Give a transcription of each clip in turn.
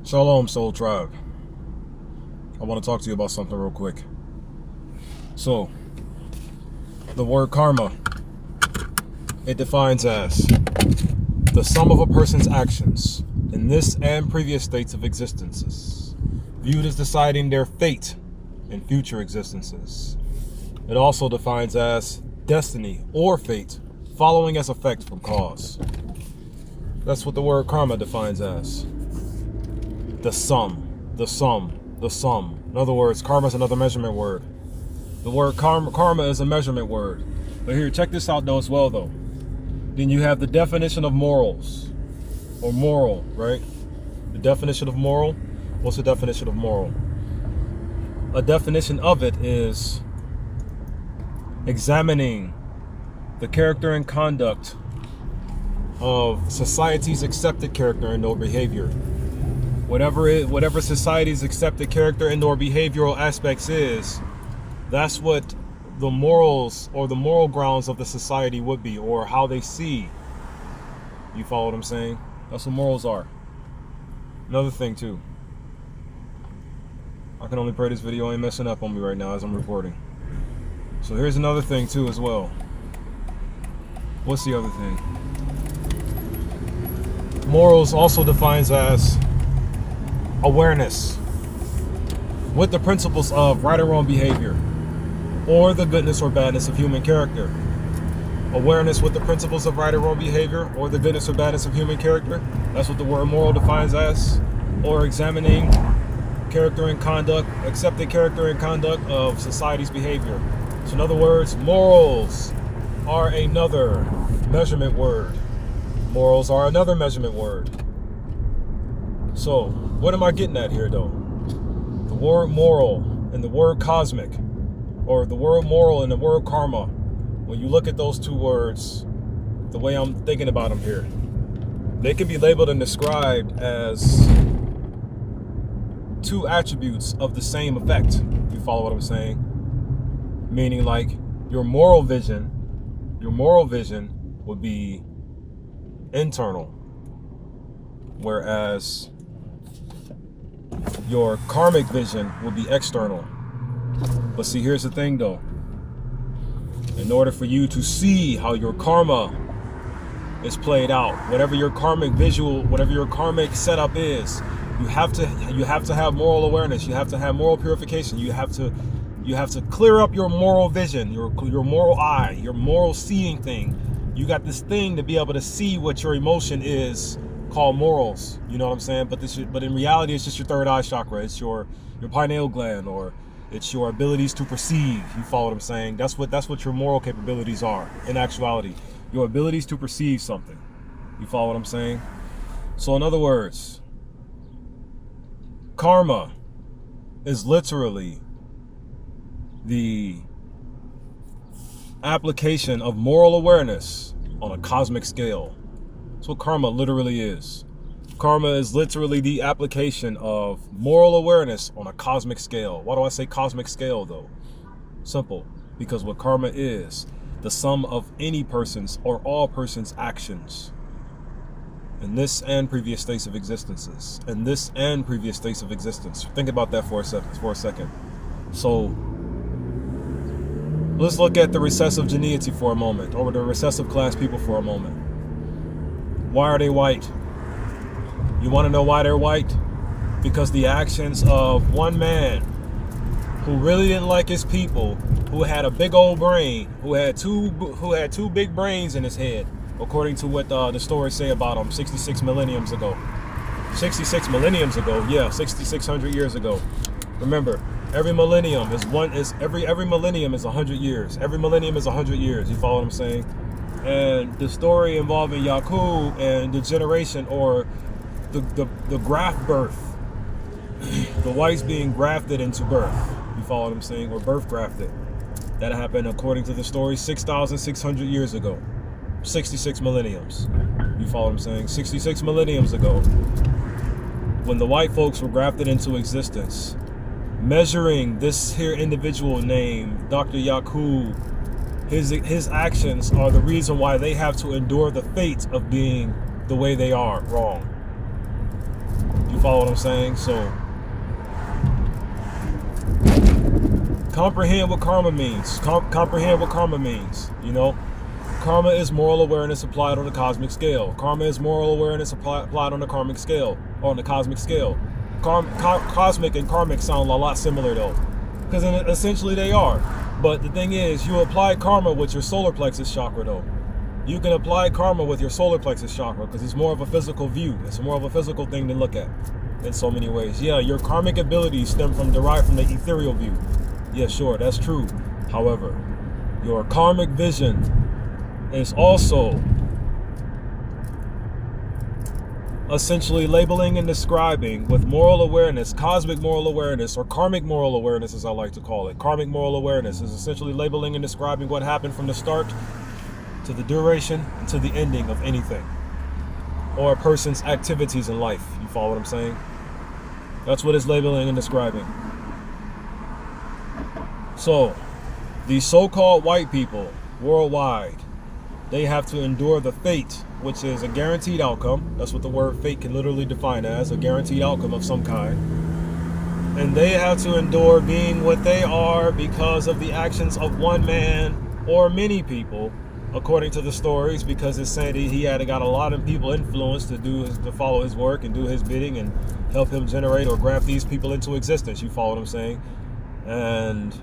Shalom, Soul Tribe. I want to talk to you about something real quick. So, the word karma, it defines as the sum of a person's actions in this and previous states of existences, viewed as deciding their fate in future existences. It also defines as destiny or fate following as effect from cause. That's what the word karma defines as. The sum. In other words, karma is another measurement word. The word karma is a measurement word. But here, check this out though as well though. Then you have the definition of morals, or moral, right? The definition of moral. What's the definition of moral? A definition of it is examining the character and conduct of society's accepted character and or behavior. Whatever society's accepted character and or behavioral aspects is, that's what the morals or the moral grounds of the society would be, or how they see. You follow what I'm saying? That's what morals are. Another thing too. I can only pray this video ain't messing up on me right now as I'm recording. So here's another thing too as well. What's the other thing? Morals also defines as awareness with the principles of right or wrong behavior, or the goodness or badness of human character. Awareness with the principles of right or wrong behavior, or the goodness or badness of human character. That's what the word moral defines as. Or examining character and conduct, accepted character and conduct of society's behavior. So in other words, morals are another measurement word. Morals are another measurement word. So, what am I getting at here though? The word moral and the word cosmic, or the word moral and the word karma, when you look at those two words, the way I'm thinking about them here, they can be labeled and described as two attributes of the same effect. You follow what I'm saying? Meaning like your moral vision would be internal, whereas your karmic vision will be external. But see, here's the thing though. In order for you to see how your karma is played out, whatever your karmic visual, whatever your karmic setup is, you have to have moral awareness. You have to have moral purification. You have to clear up your moral vision, your moral eye, your moral seeing thing. You got this thing to be able to see what your emotion is, called morals. You know what I'm saying? But in reality, it's just your third eye chakra. It's your pineal gland, or it's your abilities to perceive. You follow what I'm saying? That's what your moral capabilities are in actuality. Your abilities to perceive something. You follow what I'm saying? So in other words, karma is literally the application of moral awareness on a cosmic scale. That's what karma literally is. Karma is literally the application of moral awareness on a cosmic scale. Why do I say cosmic scale though? Simple. Because what karma is, the sum of any person's or all persons' actions in this and previous states of existences. In this and previous states of existence. Think about that for a second. So let's look at the recessive geneity for a moment, or the recessive class people for a moment. Why are they white? You want to know why they're white? Because the actions of one man who really didn't like his people, who had a big old brain, who had two big brains in his head, according to what the stories say about him 66 millenniums ago. 66 millenniums ago, yeah, 6,600 years ago. Remember, every millennium is every millennium is 100 years. Every millennium is 100 years. You follow what I'm saying? And the story involving Yakub and the generation, or the graft birth, the whites being grafted into birth. You follow what I'm saying? Or birth grafted. That happened according to the story 6,600 years ago. 66 millenniums. You follow what I'm saying? 66 millenniums ago, when the white folks were grafted into existence, measuring this here individual named Dr. Yakub, his actions are the reason why they have to endure the fate of being the way they are, wrong. You follow what I'm saying? So comprehend what karma means. Comprehend what karma means. You know, karma is moral awareness applied on a cosmic scale. Karma is moral awareness applied on the karmic scale, or on the cosmic scale. Cosmic and karmic sound a lot similar though, because essentially they are. But the thing is, you apply karma with your solar plexus chakra though. You can apply karma with your solar plexus chakra because it's more of a physical view. It's more of a physical thing to look at in so many ways. Yeah, your karmic abilities derive from the ethereal view. Yeah, sure, that's true. However, your karmic vision is also essentially labeling and describing with moral awareness, cosmic moral awareness, or karmic moral awareness as I like to call it. Karmic moral awareness is essentially labeling and describing what happened from the start to the duration and to the ending of anything or a person's activities in life. You follow what I'm saying? That's what it's labeling and describing. So these so-called white people worldwide, they have to endure the fate, which is a guaranteed outcome. That's what the word fate can literally define as, a guaranteed outcome of some kind. And they have to endure being what they are because of the actions of one man or many people, according to the stories, because it's saying that he had got a lot of people influenced to follow his work and do his bidding and help him generate or graft these people into existence. You follow what I'm saying? And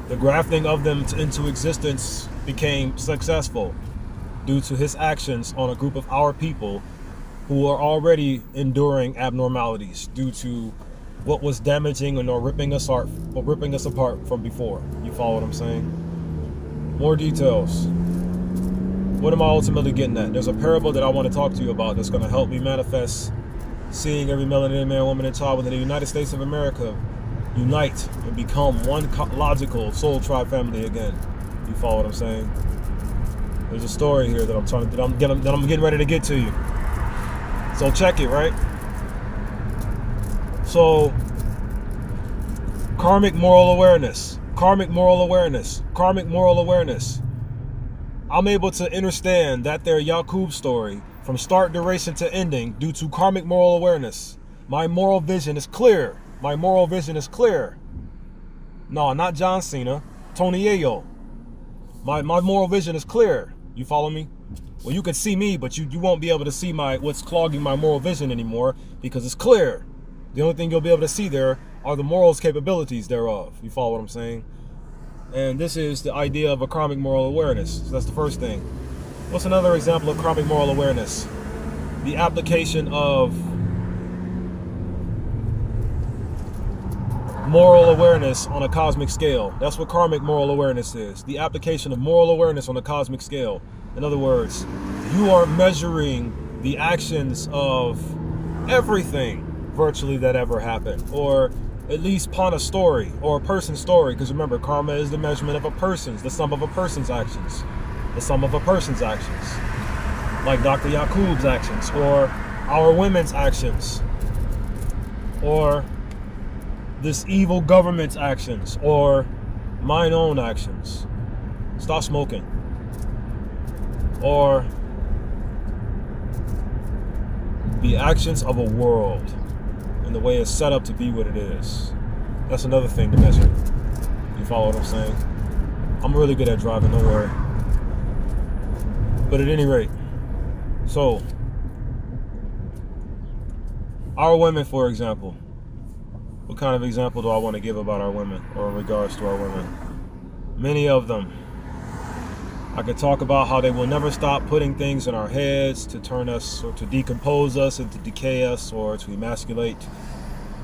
the grafting of them into existence became successful due to his actions on a group of our people who are already enduring abnormalities due to what was damaging or ripping us apart from before. You follow what I'm saying? More details. What am I ultimately getting at? There's a parable that I want to talk to you about that's going to help me manifest seeing every melanated man, woman, and child within the United States of America unite and become one logical soul tribe family again. You follow what I'm saying? There's a story here that I'm getting ready to get to you. So check it, right? So karmic moral awareness. Karmic moral awareness. Karmic moral awareness. I'm able to understand that their Yakub story from start duration to ending due to karmic moral awareness. My moral vision is clear. My moral vision is clear. No, not John Cena. Tony Yayo. My moral vision is clear. You follow me? Well, you can see me, but you won't be able to see what's clogging my moral vision anymore because it's clear. The only thing you'll be able to see there are the morals capabilities thereof. You follow what I'm saying? And this is the idea of a karmic moral awareness. So that's the first thing. What's another example of karmic moral awareness? The application of moral awareness on a cosmic scale. That's what karmic moral awareness is. The application of moral awareness on a cosmic scale. In other words, you are measuring the actions of everything virtually that ever happened, or at least upon a story or a person's story. Because remember, karma is the measurement of the sum of a person's actions. The sum of a person's actions. Like Dr. Yakub's actions, or our women's actions, or this evil government's actions, or mine own actions. Stop smoking. Or the actions of a world and the way it's set up to be what it is. That's another thing to measure. You follow what I'm saying? I'm really good at driving, don't worry. But at any rate, so our women, for example, what kind of example do I want to give about our women, or in regards to our women? Many of them. I could talk about how they will never stop putting things in our heads to turn us, or to decompose us, and to decay us, or to emasculate.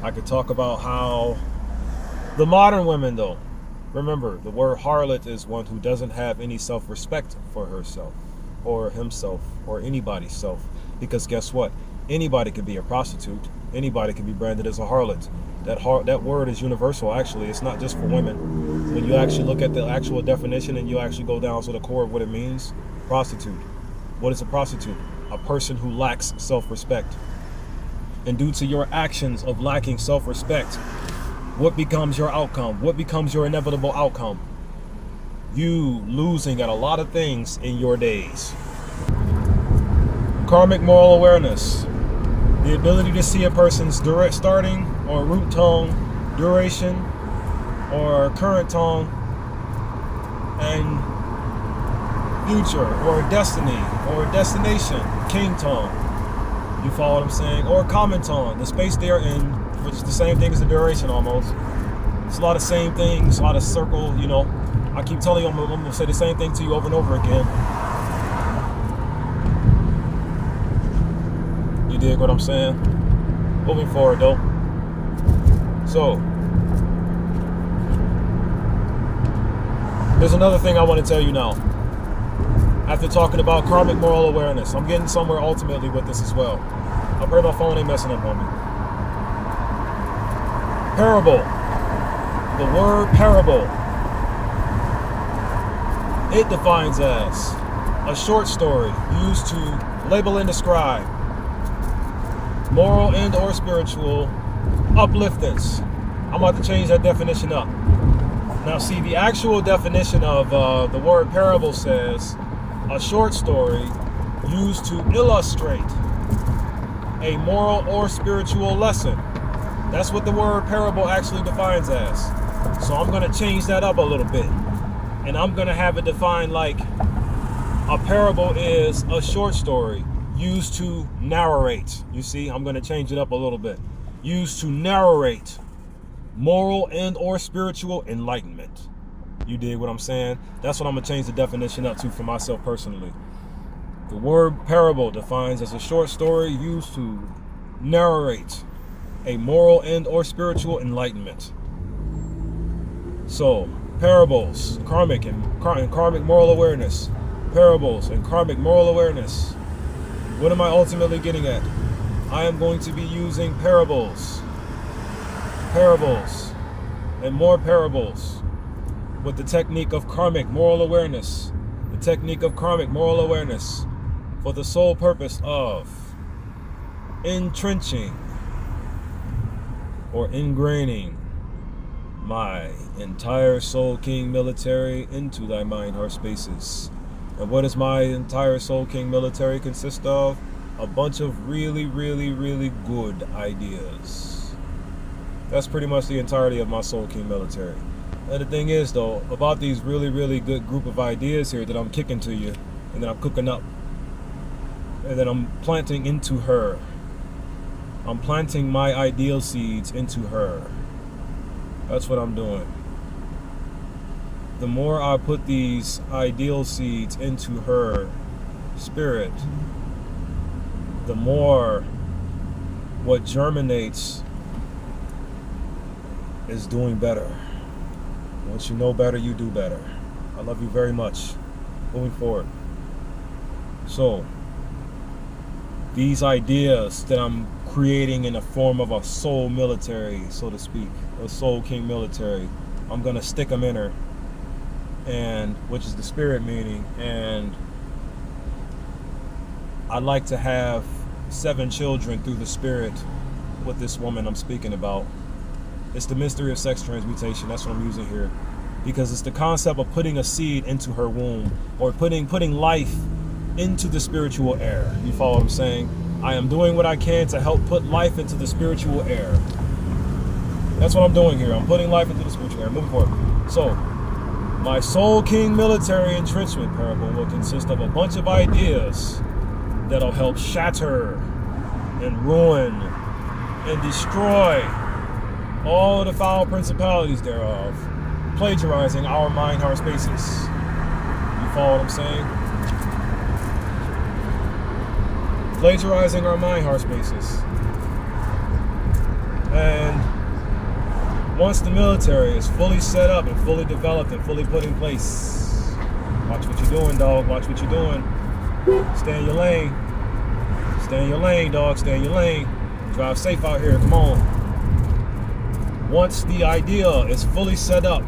I could talk about how the modern women, though, remember, the word harlot is one who doesn't have any self-respect for herself, or himself, or anybody's self. Because guess what? Anybody can be a prostitute. Anybody can be branded as a harlot. That word is universal, actually. It's not just for women. When you actually look at the actual definition and you actually go down to the core of what it means, prostitute. What is a prostitute? A person who lacks self-respect. And due to your actions of lacking self-respect, what becomes your outcome? What becomes your inevitable outcome? You losing at a lot of things in your days. Karmic moral awareness. The ability to see a person's direct starting or root tone, duration, or current tone, and future, or destiny, or destination, king tone. You follow what I'm saying? Or common tone, the space they're in, which is the same thing as the duration almost. It's a lot of same things, a lot of circle, you know. I keep telling you I'm going to say the same thing to you over and over again. You dig what I'm saying? Moving forward though. So, there's another thing I want to tell you now. After talking about karmic moral awareness, I'm getting somewhere ultimately with this as well. I pray my phone ain't messing up on me. Parable. The word parable. It defines as a short story used to label and describe moral and or spiritual upliftance. I'm about to change that definition up. Now see, the actual definition of the word parable says a short story used to illustrate a moral or spiritual lesson. That's what the word parable actually defines as. So I'm going to change that up a little bit. And I'm going to have it defined like a parable is a short story used to narrate. You see, I'm going to change it up a little bit. Used to narrate moral and or spiritual enlightenment. You dig what I'm saying? That's what I'm going to change the definition up to for myself personally. The word parable defines as a short story used to narrate a moral and or spiritual enlightenment. So, parables, karmic and karmic moral awareness. Parables and karmic moral awareness. What am I ultimately getting at? I am going to be using parables, and more parables with the technique of karmic moral awareness. The technique of karmic moral awareness for the sole purpose of entrenching or ingraining my entire Soul King military into thy mind, heart spaces. And what does my entire Soul King military consist of? A bunch of really, really, really good ideas. That's pretty much the entirety of my Soul King military. And the thing is though, about these really, really good group of ideas here that I'm kicking to you, and that I'm cooking up, and that I'm planting into her. I'm planting my ideal seeds into her. That's what I'm doing. The more I put these ideal seeds into her spirit, the more what germinates is doing better. Once you know better, you do better. I love you very much. Moving forward. So, these ideas that I'm creating in the form of a soul military, so to speak, a Soul King military, I'm gonna stick them in her, and which is the spirit meaning. And I'd like to have 7 children through the spirit with this woman I'm speaking about. It's the mystery of sex transmutation. That's what I'm using here, because it's the concept of putting a seed into her womb, or putting life into the spiritual air. You follow what I'm saying? I am doing what I can to help put life into the spiritual air. That's what I'm doing here. I'm putting life into the spiritual air. Moving forward. So, my Soul King military entrenchment parable will consist of a bunch of ideas that'll help shatter and ruin and destroy all the foul principalities thereof, plagiarizing our mind, heart spaces. You follow what I'm saying? Plagiarizing our mind, heart spaces. And once the military is fully set up and fully developed and fully put in place, watch what you're doing, dog. Watch what you're doing. Stay in your lane. Stay in your lane, dog. Stay in your lane. Drive safe out here. Come on. Once the idea is fully set up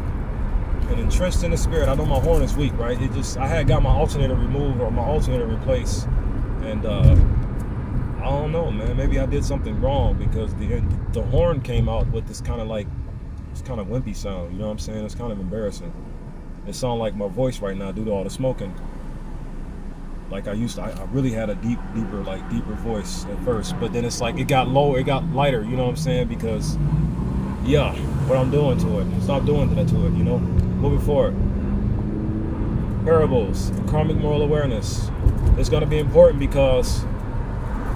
and entrenched in the spirit, I know my horn is weak, right? I had got my alternator removed or my alternator replaced, and I don't know, man. Maybe I did something wrong, because the horn came out with this kind of wimpy sound. You know what I'm saying? It's kind of embarrassing. It sounds like my voice right now due to all the smoking. Like I used to, I really had a deeper voice at first, but then it's like it got lower, it got lighter, you know what I'm saying? Because yeah, what I'm doing to it, stop doing that to it, you know? Moving forward. Parables, karmic moral awareness. It's gonna be important because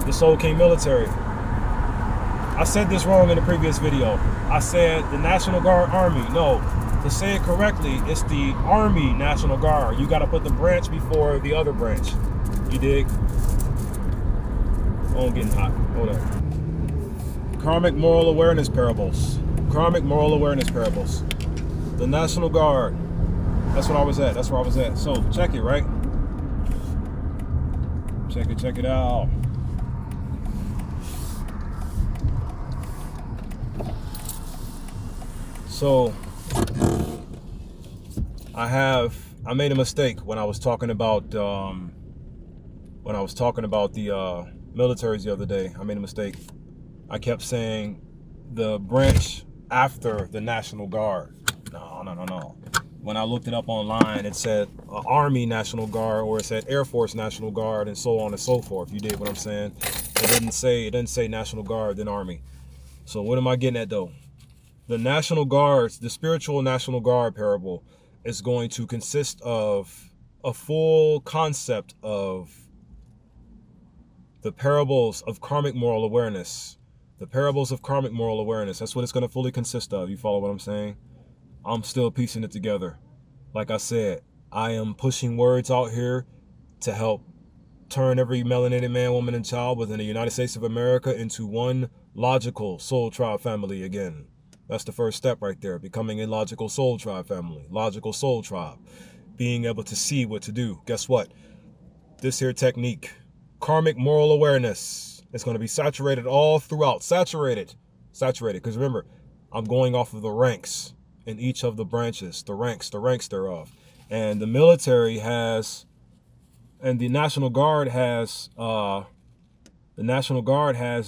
the Soul King military. I said this wrong in the previous video. I said the National Guard Army. No, to say it correctly, it's the Army National Guard. You gotta put the branch before the other branch. You dig? Oh, I'm getting hot. Hold up. Karmic moral awareness parables. Karmic moral awareness parables. The National Guard. That's what I was at. That's where I was at. So check it, right? Check it out. So I made a mistake when I was talking about the militaries the other day. I made a mistake. I kept saying the branch after the National Guard. No. When I looked it up online, it said Army National Guard, or it said Air Force National Guard, and so on and so forth. You dig what I'm saying? It didn't say National Guard, then Army. So what am I getting at though? The National Guards, the spiritual National Guard parable is going to consist of a full concept of the parables of karmic moral awareness. The parables of karmic moral awareness. That's what it's going to fully consist of. You follow what I'm saying? I'm still piecing it together. Like I said, I am pushing words out here to help turn every melanated man, woman, and child within the United States of America into one logical soul tribe family again. That's the first step right there. Becoming a logical soul tribe family. Logical soul tribe. Being able to see what to do. Guess what? This here technique, karmic moral awareness, is going to be saturated all throughout. Saturated. Because remember, I'm going off of the ranks in each of the branches. The ranks thereof. And the military has, and the National Guard has,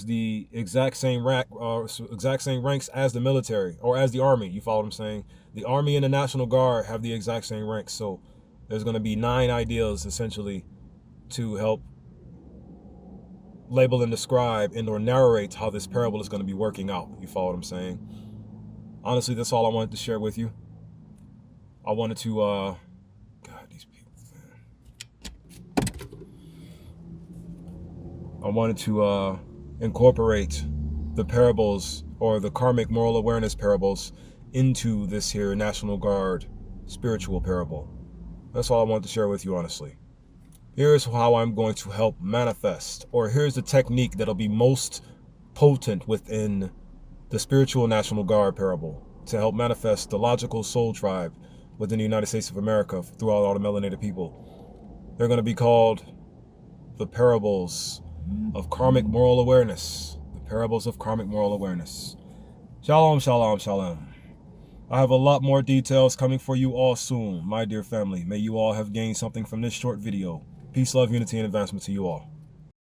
the exact same ranks as the military, or as the Army. You follow what I'm saying? The Army and the National Guard have the exact same ranks. So there's going to be 9 ideas essentially to help label and describe and or narrate how this parable is going to be working out. You follow what I'm saying? Honestly, that's all I wanted to share with you. I wanted to, God, these people, man. I wanted to incorporate the parables, or the karmic moral awareness parables, into this here National Guard spiritual parable. That's all I wanted to share with you, honestly. Here's how I'm going to help manifest, or here's the technique that'll be most potent within the spiritual National Guard parable to help manifest the logical soul tribe within the United States of America throughout all the melanated people. They're going to be called the parables of karmic moral awareness. The parables of karmic moral awareness. Shalom, shalom, shalom. I have a lot more details coming for you all soon, my dear family. May you all have gained something from this short video. Peace, love, unity, and advancement to you all.